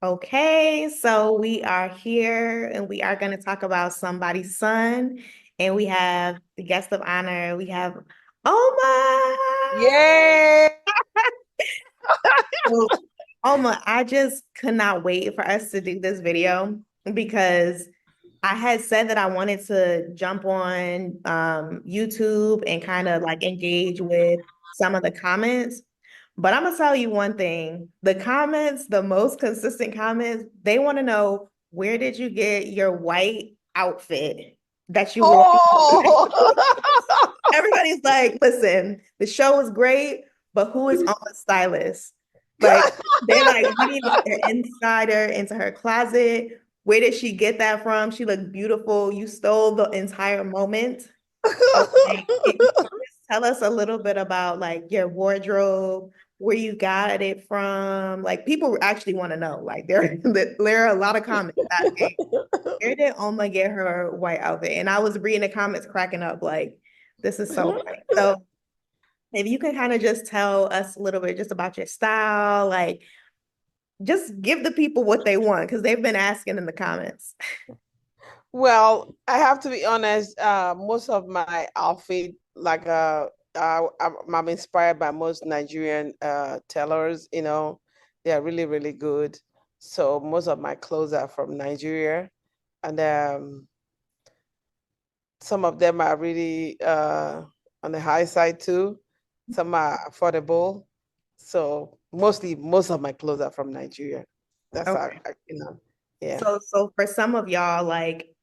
Okay, so we are here and we are going to talk about somebody's son. And we have the guest of honor. We have Oma. Yay! So, Oma, I just could not wait for us to do this video because I had said that I wanted to jump on YouTube and kind of like engage with some of the comments. But I'm gonna tell you one thing. The comments, the most consistent comments, they want to know where did you get your white outfit that you wore? Oh, Everybody's like, listen, the show is great, but who is on the stylist? Like, they're like, we need an insider into her closet. Where did she get that from? She looked beautiful. You stole the entire moment. So, like, can you just tell us a little bit about like your wardrobe, where you got it from? Like, people actually want to know. Like, there are a lot of comments asking, where did Oma get her white outfit? And I was reading the comments, cracking up, like, this is so funny. So, if you can kind of just tell us a little bit just about your style, like, just give the people what they want because they've been asking in the comments. well, I have to be honest. Most of my outfit, I'm inspired by most Nigerian tailors. They are really, really good. So most of my clothes are from Nigeria, and some of them are really on the high side too. Some are affordable. So mostly, most of my clothes are from Nigeria. That's how, Okay. yeah. So for some of y'all, like,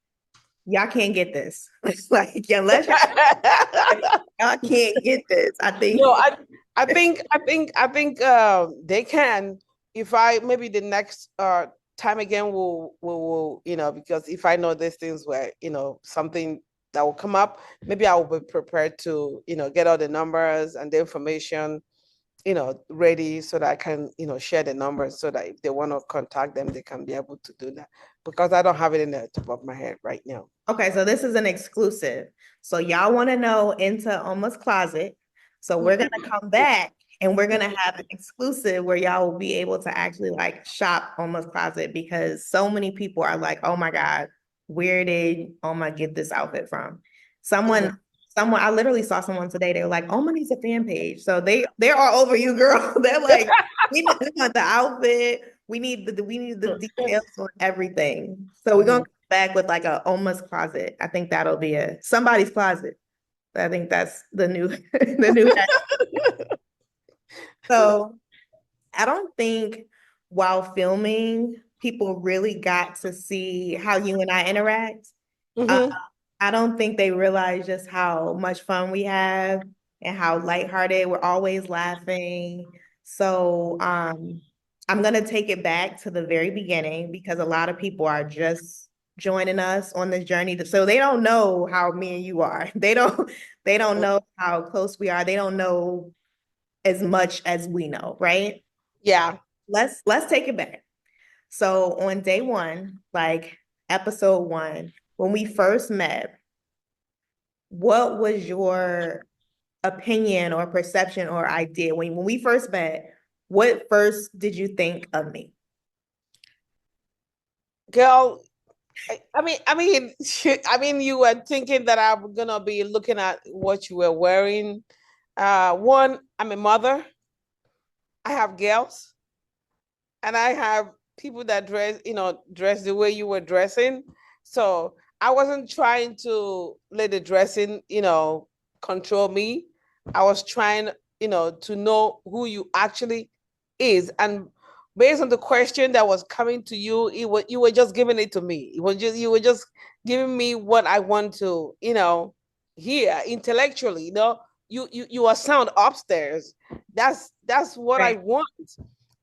y'all can't get this. Like, unless y'all can't get this. I think, No, I think they can. If I maybe the next time again will because if I know these things were something that will come up, maybe I will be prepared to get all the numbers and the information ready so that I can share the numbers so that if they want to contact them, they can be able to do that because I don't have it in the top of my head right now. okay, so this is an exclusive. So y'all want to know into Almost Closet. So we're gonna come back and we're gonna have an exclusive where y'all will be able to actually like shop Almost Closet because so many people are like, oh my God, where did Oma get this outfit from? Someone, someone, I literally saw someone today. They were like, Oma needs a fan page. So they're all over you, girl. They're like, we want the outfit. We need the details on everything. So we're gonna back with like a Oma's closet. I think that'll be a somebody's closet. I think that's the new the new. So I don't think while filming, people really got to see how you and I interact. Uh, Mhm. I don't think they realize just how much fun we have and how lighthearted we're always laughing. So I'm gonna take it back to the very beginning because a lot of people are just joining us on this journey. So they don't know how me and you are. They don't know how close we are. They don't know as much as we know, right? Yeah. Let's take it back. So on day one, like episode one, when we first met, what was your opinion or perception or idea when we first met? What first did you think of me? Girl, I mean, you were thinking that I'm gonna be looking at what you were wearing. One, I'm a mother. I have girls, and I have people that dress the way you were dressing. So I wasn't trying to let the dressing, control me. I was trying, to know who you actually is. And based on the question that was coming to you, you were just giving it to me. You were just giving me what I want to, hear intellectually. You are sound upstairs. That's what I Right. want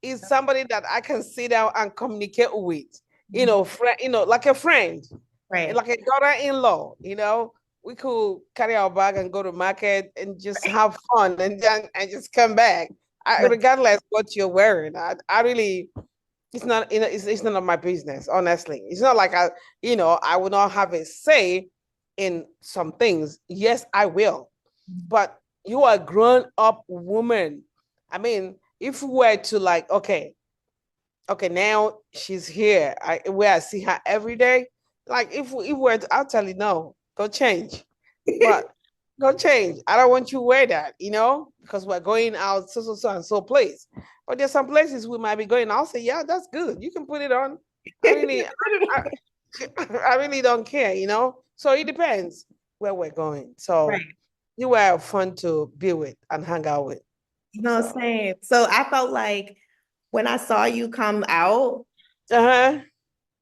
is somebody that I can sit down and communicate with, like a friend, Right. like a daughter-in-law, we could carry our bag and go to market and just have fun and just come back. But Regardless what you're wearing, I really, it's not, it's none of my business, honestly. It's not like I will not have a say in some things. Yes, I will. But you are a grown up woman. I mean, if we were to like, okay, okay, now she's here. Where I see her every day. Like if we're, I'll tell you no, go change. But go change. I don't want you to wear that, because we're going out so and so place. But there's some places we might be going. I'll say, yeah, that's good. You can put it on. I really, I, I really don't care. So it depends where we're going. So Right. you were fun to be with and hang out with. You know what I'm So saying? So I felt like when I saw you come out, uh-huh.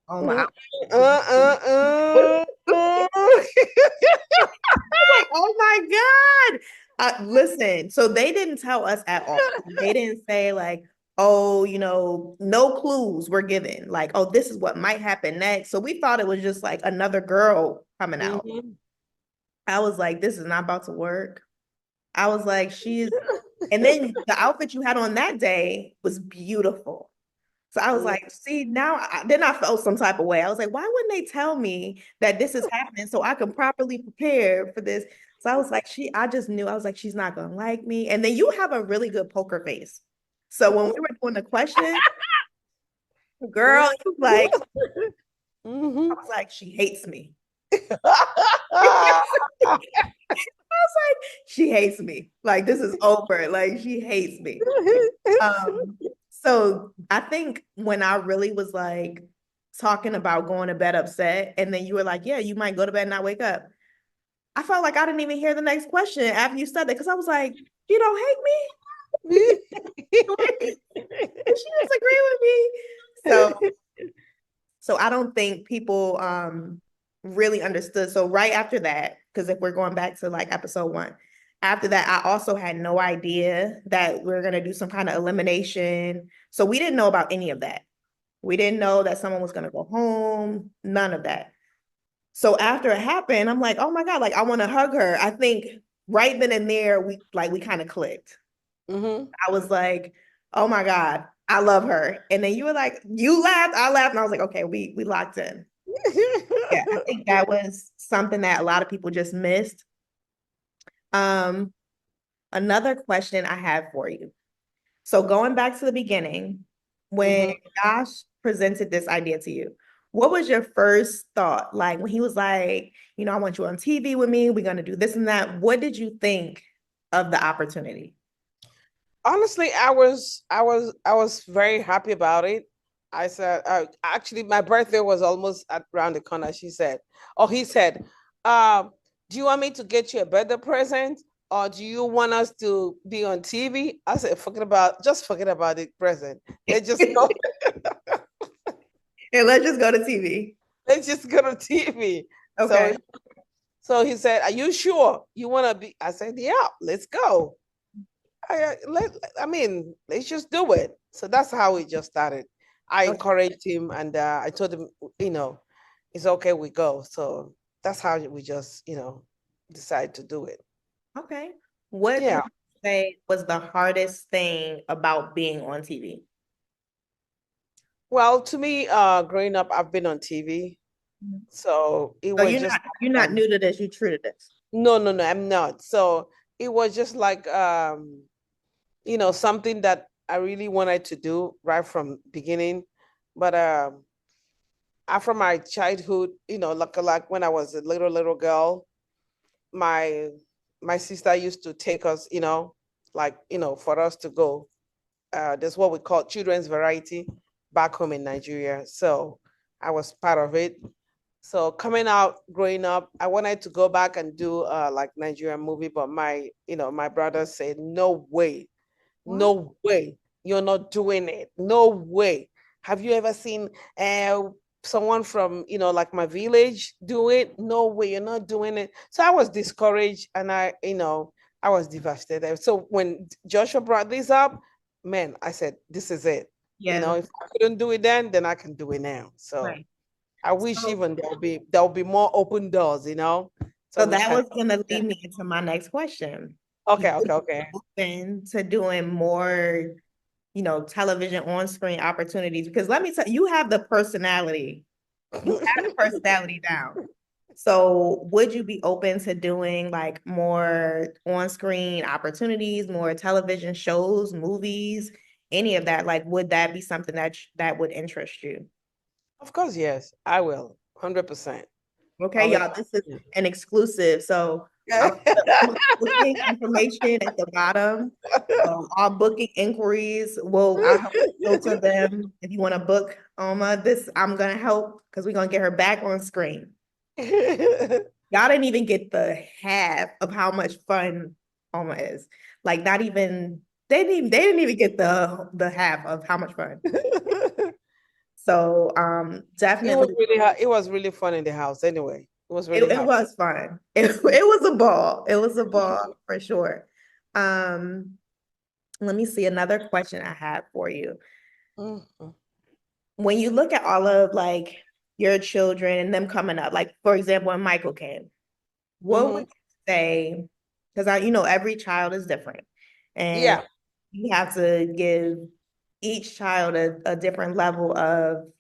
oh my, Mm, like, uh. oh my God. Listen, so they didn't tell us at all. They didn't say like, oh, no clues were given. Like, oh, this is what might happen next. So we thought it was just like another girl coming out. Mhm. I was like, this is not about to work. I was like, and then the outfit you had on that day was beautiful. So I was like, see, then I felt some type of way. I was like, why wouldn't they tell me that this is happening so I can properly prepare for this? So I was like, I just knew. I was like, she's not gonna like me. And then you have a really good poker face. So when we were doing the question, girl, you like, I Mhm. was like, she hates me. I was like, she hates me. Like, this is over. Like, she hates me. So I think when I really was like talking about going to bed upset, and then you were like, yeah, you might go to bed and not wake up. I felt like I didn't even hear the next question after you said that because I was like, you don't hate me? Did she disagree with me? So I don't think people really understood. So right after that, because if we're going back to like episode 1, after that, I also had no idea that we are gonna do some kind of elimination. So we didn't know about any of that. We didn't know that someone was gonna go home, none of that. So after it happened, I'm like, oh my God, like I want to hug her. I think right then and there, we kind of clicked. Mhm. I was like, oh my God, I love her. And then you were like, you laughed, I laughed, and I was like, okay, we locked in. Yeah, I think that was something that a lot of people just missed. Um, Another question I have for you. So going back to the beginning, when Mhm. Josh presented this idea to you, what was your first thought? Like when he was like, I want you on TV with me, we're gonna do this and that. What did you think of the opportunity? Honestly, I was very happy about it. I said, actually, my birthday was almost around the corner. He said, do you want me to get you a birthday present, or do you want us to be on TV? I said, forget about the present. Let's just go. And let's just go to TV. Let's just go to TV. So, Okay. so he said, "Are you sure you want to be?" I said, "Yeah, let's go." Let's just do it. So that's how we just started. I Okay. encouraged him, and I told him, it's okay, we go. So that's how we just, decide to do it. Okay. What Yeah. would you say was the hardest thing about being on TV? Well, to me, growing up, I've been on TV, so it So was just you're not um, new to this, you true to this. no, no, no, I'm not. So it was just like something that I really wanted to do right from beginning. But after my childhood, like when I was a little girl, my my sister used to take us, for us to go. There's what we call children's variety back home in Nigeria. So I was part of it. So coming out, growing up, I wanted to go back and do like Nigerian movie, but my brother said, no way, What? no way, you're not doing it. No way. Have you ever seen someone from, like my village do it? No way, you're not doing it. So I was discouraged and I was devastated. So when Joshua brought this up, man, I said, this is it. Yeah. If I couldn't do it then I can do it now. So Right. I wish So, even there'll be more open doors. So so we that can. was going to Yeah. lead me into my next question. Okay, Would okay, you okay. be open to doing more, television on-screen opportunities? Because let me tell you, you have the personality. You have the personality down. So would you be open to doing like more on-screen opportunities, more television shows, movies? any of that, like, would that be something that would interest you? Of course, yes, I will. 100%. Okay, Always. y'all, this is an exclusive. So I'll Yeah. put all the booking information at the bottom. All booking inquiries, I'll help filter them. If you want to book Oma, I'm gonna help because we're gonna get her back on screen. Y'all didn't even get the half of how much fun Oma is. Like, not even they didn't even get the half of how much fun. So definitely It was really fun in the house anyway. It was really it happy. was fun. It was a ball. It was a ball for sure. Um, let me see another question I have for you. Mhm. When you look at all of like your children and them coming up, like for example, when Michael came, what would Mhm. you say? Because every child is different, and Yeah. you have to give each child a different level of,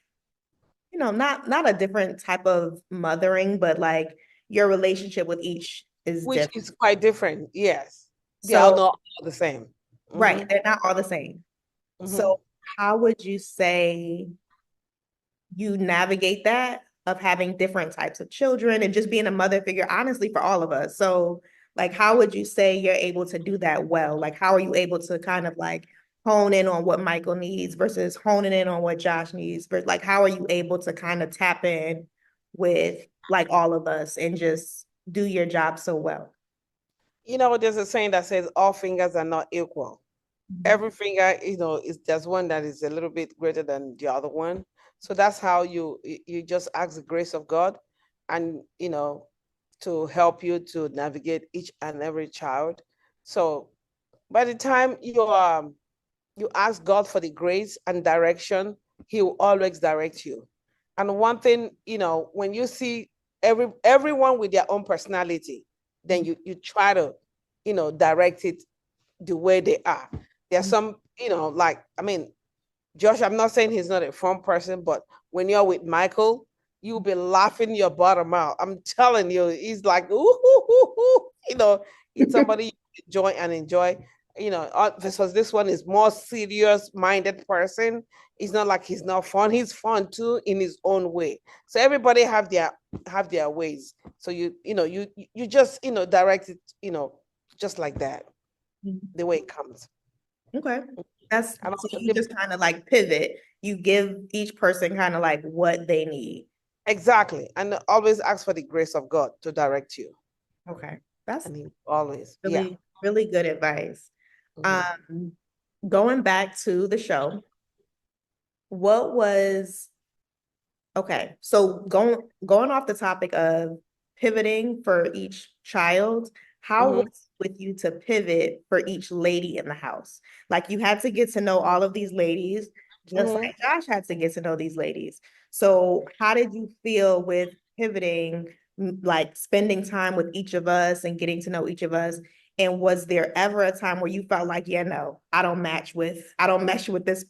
not a different type of mothering, but like your relationship with each is Which different. is quite different. Yes. They are So, not all the same. right, Mhm. they're not all the same. Mhm. So, how would you say you navigate that of having different types of children and just being a mother figure, honestly, for all of us? So, like, how would you say you're able to do that well? Like, how are you able to kind of like hone in on what Michael needs versus honing in on what Josh needs? But like, how are you able to kind of tap in with like all of us and just do your job so well? There's a saying that says all fingers are not equal. Mhm. Every finger, is there's one that is a little bit greater than the other one. So that's how you just ask the grace of God and to help you to navigate each and every child. So by the time you ask God for the grace and direction, He will always direct you. And one thing, when you see everyone with their own personality, then you try to, direct it the way they are. There's some, like, I mean, Josh, I'm not saying he's not a fun person, but when you're with Michael, you'll be laughing your bottom out. I'm telling you, he's like, ooh, ooh, ooh, ooh. It's somebody you enjoy. Versus this one is more serious-minded person. It's not like he's not fun. He's fun too in his own way. So everybody have their ways. So you just direct it, just like that, the way it comes. Okay. That's And so also you just kind of like pivot. You give each person kind of like what they need. exactly. And always ask for the grace of God to direct you. Okay. That's And he always, yeah. really, really good advice. Mhm. Um, going back to the show, what was okay, so going off the topic of pivoting for each child, how was Mhm. it with you to pivot for each lady in the house? Like you had to get to know all of these ladies, just Mhm. like Josh had to get to know these ladies. So how did you feel with pivoting, like spending time with each of us and getting to know each of us? And was there ever a time where you felt like, yeah, no, I don't mesh with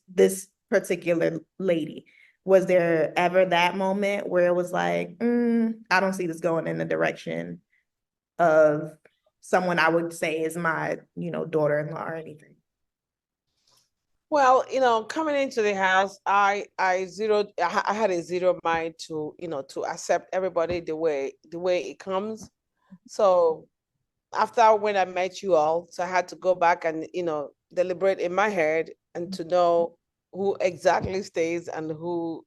this particular lady? Was there ever that moment where it was like, I don't see this going in the direction of someone I would say is my, daughter-in-law or anything? Well, coming into the house, I had a zero mind to, to accept everybody the way it comes. So after when I met you all, so I had to go back and, deliberate in my head and to know who exactly stays and who,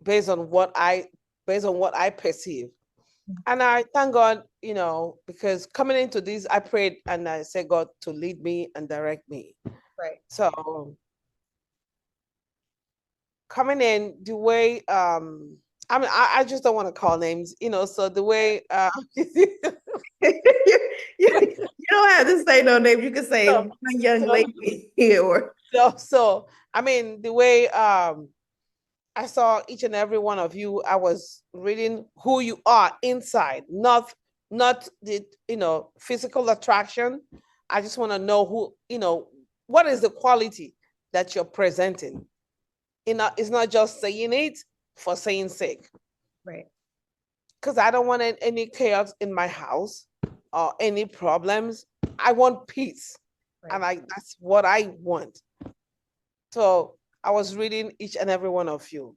based on what I based on what I perceive. And I thank God, because coming into this, I prayed and I said, God, to lead me and direct me. Right. So coming in the way, I mean, I just don't want to call names, so the way, You don't have to say no name. You can say so, one young so, lady or so, I mean, the way, I saw each and every one of you. I was reading who you are inside, not the physical attraction. I just want to know what is the quality that you're presenting. It's not just saying it for saying sake. right. Because I don't want any chaos in my house or any problems. I want peace. and that's what I want. So I was reading each and every one of you.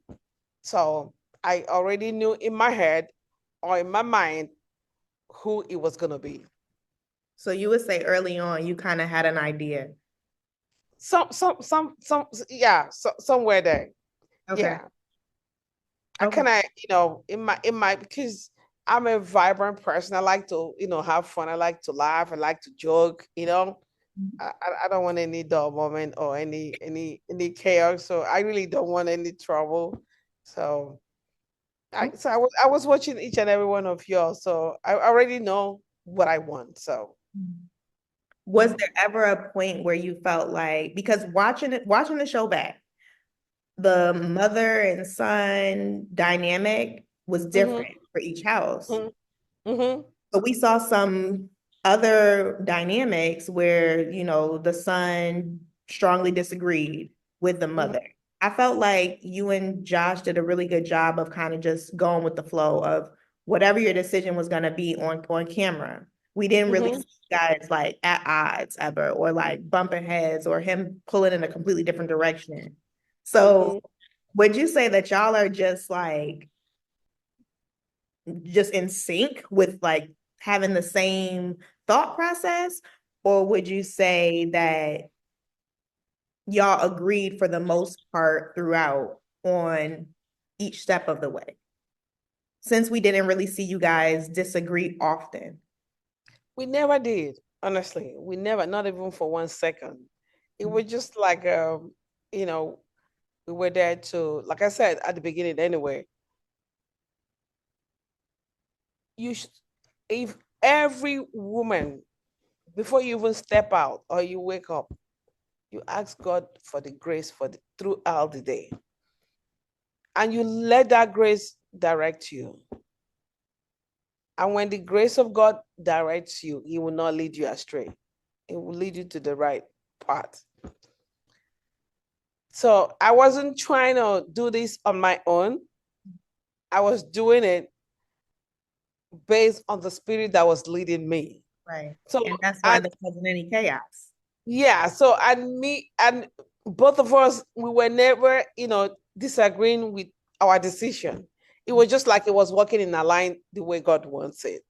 So I already knew in my head or in my mind who it was gonna be. So you would say early on you kind of had an idea. Yeah, somewhere there. Okay. Yeah. I Okay. kind of, in my because I'm a vibrant person. I like to, have fun. I like to laugh. I like to joke. I don't want any dull moment or any chaos. So I really don't want any trouble. So I was watching each and every one of y'all. So I already know what I want. So Was there ever a point where you felt like, because watching the show back, the mother and son dynamic was mm-hmm, different for each house. mm-hmm, But we saw some other dynamics where, the son strongly disagreed with the mm-hmm, mother. I felt like you and Josh did a really good job of kind of just going with the flow of whatever your decision was going to be on camera. We didn't really mm-hmm, see you guys like at odds ever, or like bumping heads, or him pulling in a completely different direction. So mm-hmm. would you say that y'all are just in sync with like having the same thought process? Or would you say that y'all agreed for the most part throughout on each step of the way? Since we didn't really see you guys disagree often. We never did, honestly. We never, not even for 1 second. It was just like, you know, we were there to, like I said at the beginning anyway, you should, if every woman, before you even step out or you wake up, you ask God for the grace throughout the day. And you let that grace direct you. And when the grace of God directs you, He will not lead you astray. It will lead you to the right path. So I wasn't trying to do this on my own. I was doing it based on the spirit that was leading me. Right. So And that's why and there wasn't any chaos. yeah, so and both of us, we were never, disagreeing with our decision. It was just like it was working in a line the way God wants it.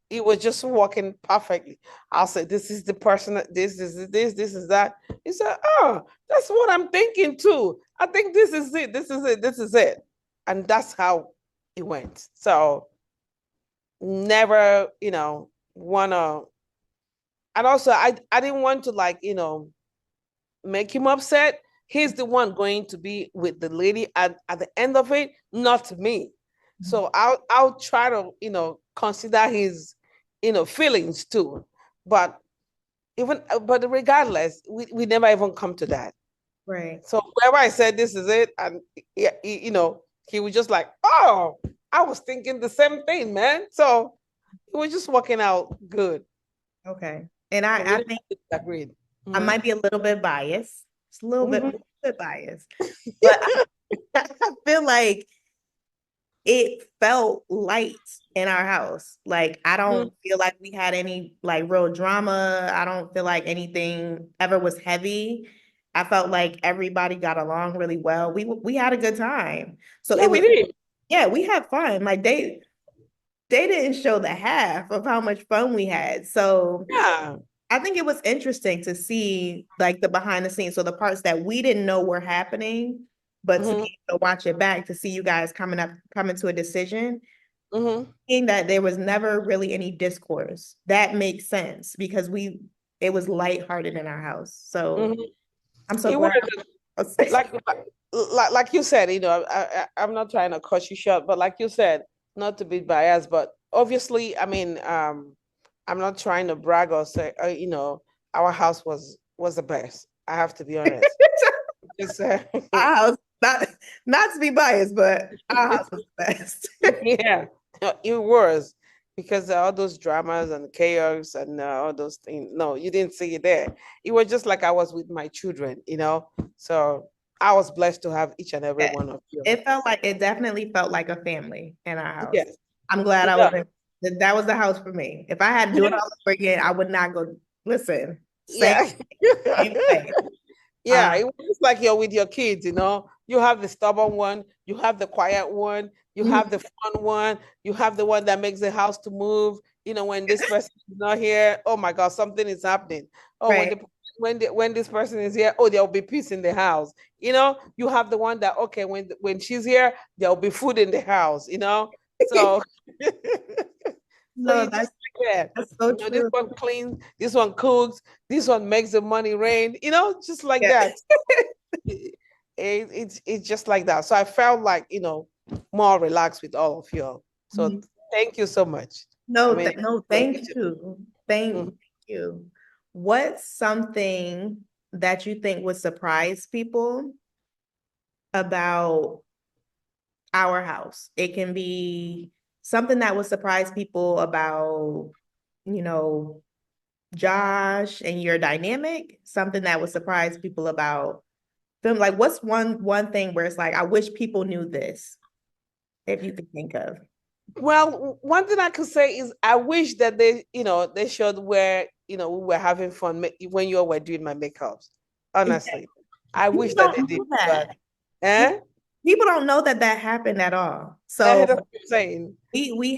It was just working perfectly. I'll say, this is the person, this is that. He said, oh, that's what I'm thinking too. I think this is it, this is it, this is it. And that's how it went. So never, wanna, and also I didn't want to like, make him upset. He's the one going to be with the lady at the end of it, not me. So I'll try to, consider his, feelings too. But but regardless, we never even come to that. Right. So wherever I said this is it, and he was just like, oh, I was thinking the same thing, man. So it was just working out good. Okay. And So we I didn't think agreed. I Mm-hmm. might be a little bit biased. Just Mm-hmm. a little bit biased. But I feel like it felt light in our house. Like, I Mm-hmm. don't feel like we had any like real drama. I don't feel like anything ever was heavy. I felt like everybody got along really well. We had a good time. So Yeah, it we was, did. yeah, we had fun. Like they didn't show the half of how much fun we had. So Yeah. I think it was interesting to see like the behind the scenes. So the parts that we didn't know were happening, but to Mm-hmm. be able to watch it back to see you guys coming to a decision, Mm-hmm. seeing that there was never really any discourse. That makes sense because it was lighthearted in our house. So Mm-hmm. I'm so It was glad. like you said, I'm not trying to cut you short, but like you said, not to be biased, but obviously, I mean, I'm not trying to brag or say, our house was the best. I have to be honest. Just, Our house, not to be biased, but our house was the best. yeah, it was because all those dramas and chaos and all those things. No, you didn't see it there. It was just like I was with my children. So I was blessed to have each and every Yeah. one of you. It definitely felt like a family in our house. Yes, I'm glad it I does. wasn't, that was the house for me. If I had to do it all over again, I would not go, listen. Yeah. same way. Yeah, it was like you're with your kids, you know. You have the stubborn one, you have the quiet one, you Mhm. have the fun one, you have the one that makes the house to move. You know, when this person is not here, oh my God, something is happening. Oh, Right. when this person is here, oh, there'll be peace in the house. You know, you have the one that okay, when she's here, there'll be food in the house. You know, so so No, you just like that. that's so You know, this true. one cleans, this one cooks, this one makes the money rain. You know, just like Yeah. that. It's just like that. So I felt like, more relaxed with all of you. So Mhm. thank you so much. I No, mean, no, great thank to- you. Mhm. Thank you. What's something that you think would surprise people about our house? It can be something that would surprise people about, you know, Josh and your dynamic, something that would surprise people about them. Like, what's one thing where it's like, I wish people knew this, if you could think of. Well, one thing I could say is I wish that they showed where, we were having fun when you were doing my makeups. Yeah, Honestly, I wish people that they don't did know that. that. Eh? People don't know that that happened at all. Eh, So that's what I'm saying. we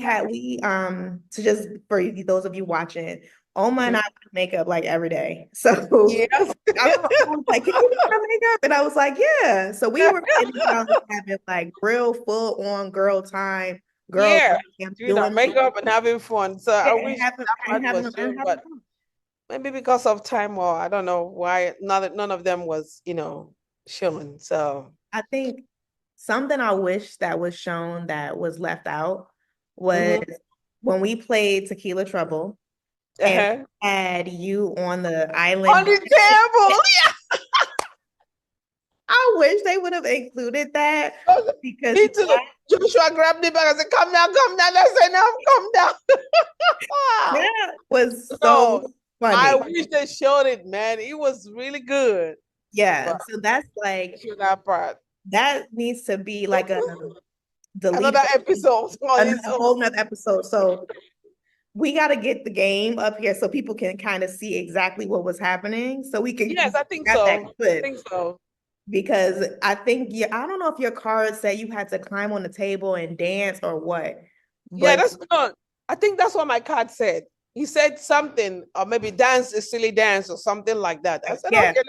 so just for those of you watching, Oma and Mhm. I do makeup like every day. So Yes. I was like, "Can you do my makeup?" And I was like, "Yeah." So we were in the house having like real full on girl time, girl Yeah, time, doing our doing makeup and having fun. So I yeah, wish that part was and shown, having but fun. maybe because of time or I don't know why none of them was, shown. So I think something I wish that was shown that was left out was mhm. when we played Tequila Trouble and Uh-huh. had you on the On island. the table. I wish they would have included that because Me too. Joshua grabbed the bag and said, come down, come down. I said, no, come down. that was so So I funny. wish they showed it, man. It was really good. Yeah, But so that's like show that part. that needs to be like a Another deleted episode on its a own. whole nother episode. So we got to get the game up here so people can kind of see exactly what was happening so we can Yes, I think got that so. I clip think so. because I think yeah, I don't know if your card said you had to climb on the table and dance or what, Yeah, but that's no. I think that's what my card said. He said something, or maybe dance a silly dance or something like that. I said, yeah, okay,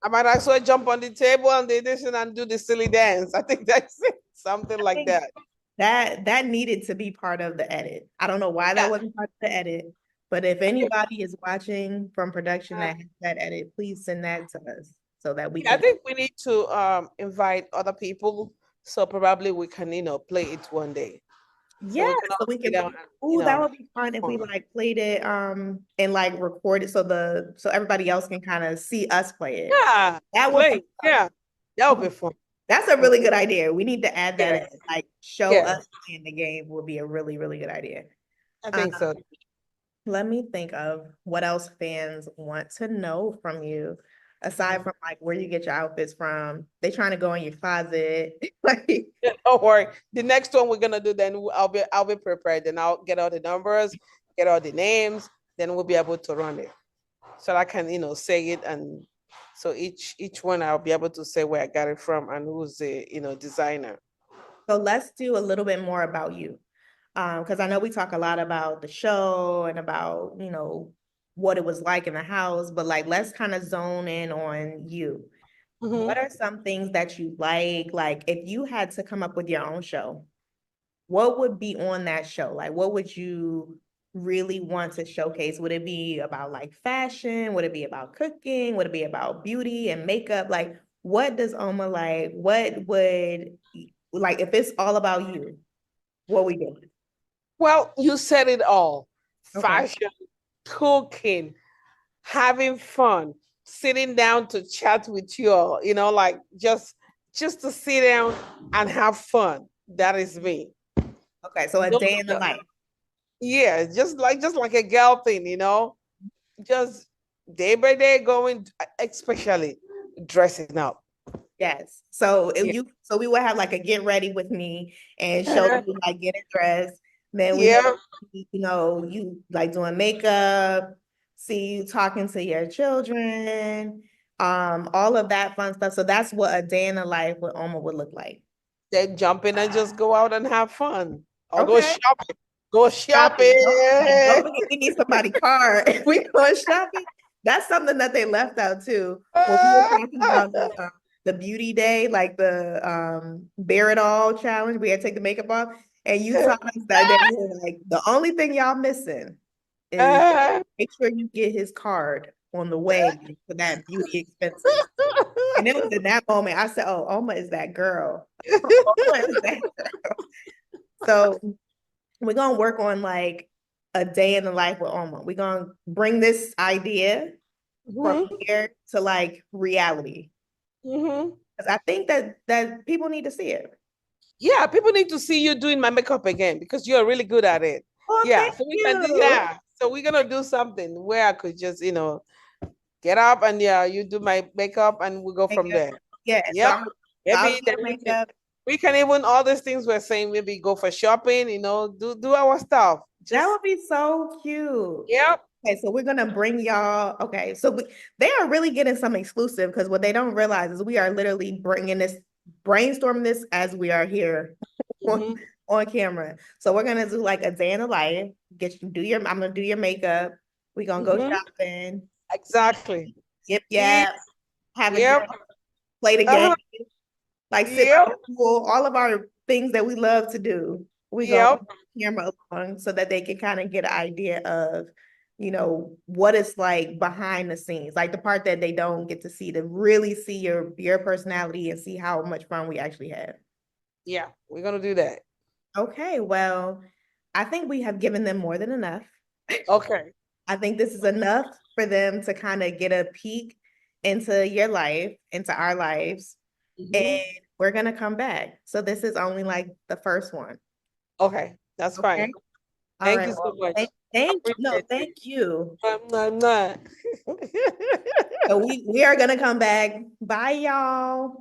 I might as well jump on the table and do this and do the silly dance. I think that's it. Something I like think that. that needed to be part of the edit. I don't know why that Yeah. wasn't part of the edit, but if anybody is watching from production Uh, that has that edit, please send that to us so that we yeah, I can. think we need to invite other people. So probably we can, play it one day. So Yeah, we can so all we sit can. down and, Ooh, that would be fun if we fun. like played it and like record it so everybody else can kind of see us play it. Yeah, That would play. be Yeah, that would oh, be fun. that's a really good idea. We need to add that Yeah, in. Like show yeah, us playing the game would be a really, really good idea. I Um, think so. let me think of what else fans want to know from you, aside from like where you get your outfits from. They trying to go in your closet. Like, Don't worry. The next one we're gonna do, then I'll be prepared. Then I'll get all the numbers, get all the names. Then we'll be able to run it. So I can say it, and so each one I'll be able to say where I got it from and who's the designer. so let's do a little bit more about you. Because I know we talk a lot about the show and about, what it was like in the house, but like let's kind of zone in on you. Mhm. What are some things that you like? Like if you had to come up with your own show, what would be on that show? Like what would you really want to showcase? Would it be about like fashion? Would it be about cooking? Would it be about beauty and makeup? Like what does Oma like? What would like if it's all about you, what we doing? Well, you said it all: Okay. fashion, cooking, having fun, sitting down to chat with you all. Like just to sit down and have fun. That is me. Okay, so a No, day in the life. yeah, just like a girl thing. Just day by day going, especially dressing up. Yes. So if Yeah. so we would have like a get ready with me and show you like getting dressed. Then we have Yeah. you like doing makeup, see you talking to your children, all of that fun stuff. So that's what a day in the life with Oma would look like. Then jump in and just go out and have fun. Or go Okay. shopping. Go Shopping. shopping. Don't forget we need somebody card. If we going shopping. That's something that they left out too. When we were talking about the beauty day, like the bear it all challenge, we had to take the makeup off. And you told us that they were like, the only thing y'all missing is make sure you get his card on the way for that beauty expenses. And it was in that moment I said, "Oh, Oma is that girl." Oma is that girl. So we're gonna work on like a day in the life with Oma. We're gonna bring this idea from Mhm, here to like reality. mhm. Because I think that people need to see it. Yeah, people need to see you doing my makeup again because you're really good at it. Oh, Yeah, thank so we can do, you. yeah. So we're gonna do something where I could just, get up and yeah, you do my makeup and we go from Makeup. there. Yeah, so Yep. I'll Maybe do then your we can makeup. even all these things we're saying, maybe go for shopping, do our stuff. That Just would be so cute. yep. Okay, so we're gonna bring y'all. Okay, so they are really getting some exclusive because what they don't realize is we are literally bringing this, brainstorming this as we are here on, Mhm, on camera. So we're gonna do like a day in the life. Get you do your. I'm gonna do your makeup. We're gonna go mhm. shopping. Exactly. Yep, Eat. yeah. Have a Yep. drink. Play the game. Uh-huh. Like sit by Yep. the pool. All of our things that we love to do. We gonna Yep. camera along so that they can kind of get an idea of, what it's like behind the scenes, like the part that they don't get to see, to really see your personality and see how much fun we actually have. Yeah, we're gonna do that. Okay, well, I think we have given them more than enough. Okay. I think this is enough for them to kind of get a peek into your life, into our lives, and Mhm. we're gonna come back. So this is only like the first one. Okay, that's Okay. fine. All Thank right. you so Well, much. no, Appreciate it. thank you. I'm not. So we are gonna come back. Bye, y'all.